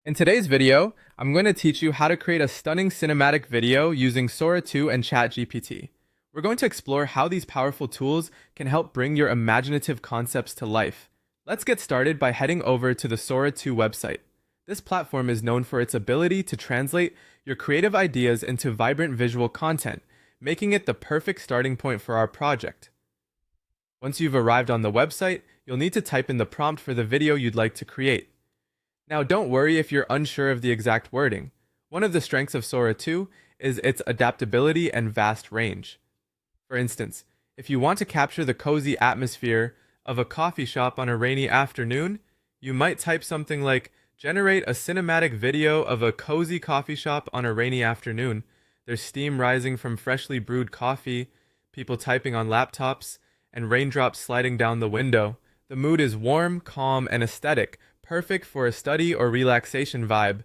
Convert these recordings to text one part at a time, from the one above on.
In today's video, I'm going to teach you how to create a stunning cinematic video using Sora 2 and ChatGPT. We're going to explore how these powerful tools can help bring your imaginative concepts to life. Let's get started by heading over to the Sora 2 website. This platform is known for its ability to translate your creative ideas into vibrant visual content, making it the perfect starting point for our project. Once you've arrived on the website, you'll need to type in the prompt for the video you'd like to create. Now, don't worry if you're unsure of the exact wording. One of the strengths of Sora 2 is its adaptability and vast range. For instance, if you want to capture the cozy atmosphere of a coffee shop on a rainy afternoon, you might type something like, "Generate a cinematic video of a cozy coffee shop on a rainy afternoon. There's steam rising from freshly brewed coffee, people typing on laptops, and raindrops sliding down the window. The mood is warm, calm, and aesthetic, perfect for a study or relaxation vibe."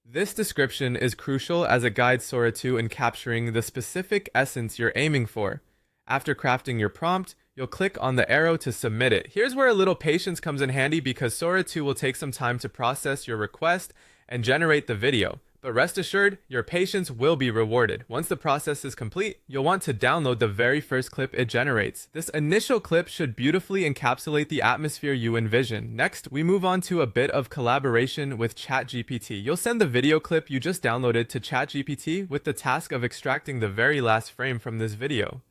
This description is crucial as it guides Sora 2 in capturing the specific essence you're aiming for. After crafting your prompt, you'll click on the arrow to submit it. Here's where a little patience comes in handy because Sora 2 will take some time to process your request and generate the video. But rest assured, your patience will be rewarded. Once the process is complete, you'll want to download the very first clip it generates. This initial clip should beautifully encapsulate the atmosphere you envision. Next, we move on to a bit of collaboration with ChatGPT. You'll send the video clip you just downloaded to ChatGPT with the task of extracting the very last frame from this video.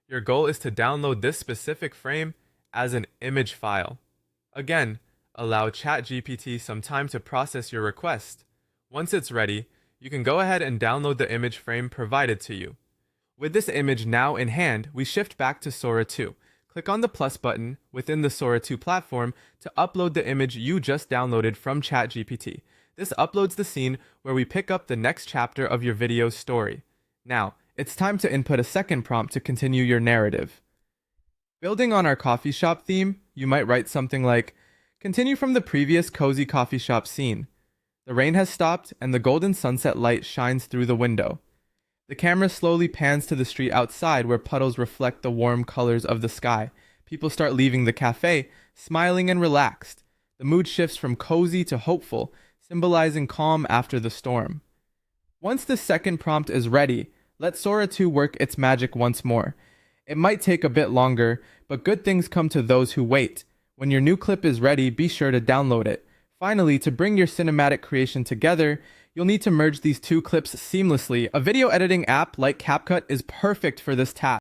Your goal is to download this specific frame as an image file. Again, allow ChatGPT some time to process your request. Once it's ready, you can go ahead and download the image frame provided to you. With this image now in hand, we shift back to Sora 2. Click on the plus button within the Sora 2 platform to upload the image you just downloaded from ChatGPT. This uploads the scene where we pick up the next chapter of your video's story. Now, it's time to input a second prompt to continue your narrative. Building on our coffee shop theme, you might write something like, "Continue from the previous cozy coffee shop scene. The rain has stopped and the golden sunset light shines through the window. The camera slowly pans to the street outside where puddles reflect the warm colors of the sky. People start leaving the cafe, smiling and relaxed. The mood shifts from cozy to hopeful, symbolizing calm after the storm." Once the second prompt is ready, let Sora 2 work its magic once more. It might take a bit longer, but good things come to those who wait. When your new clip is ready, be sure to download it. Finally, to bring your cinematic creation together, you'll need to merge these two clips seamlessly. A video editing app like CapCut is perfect for this task.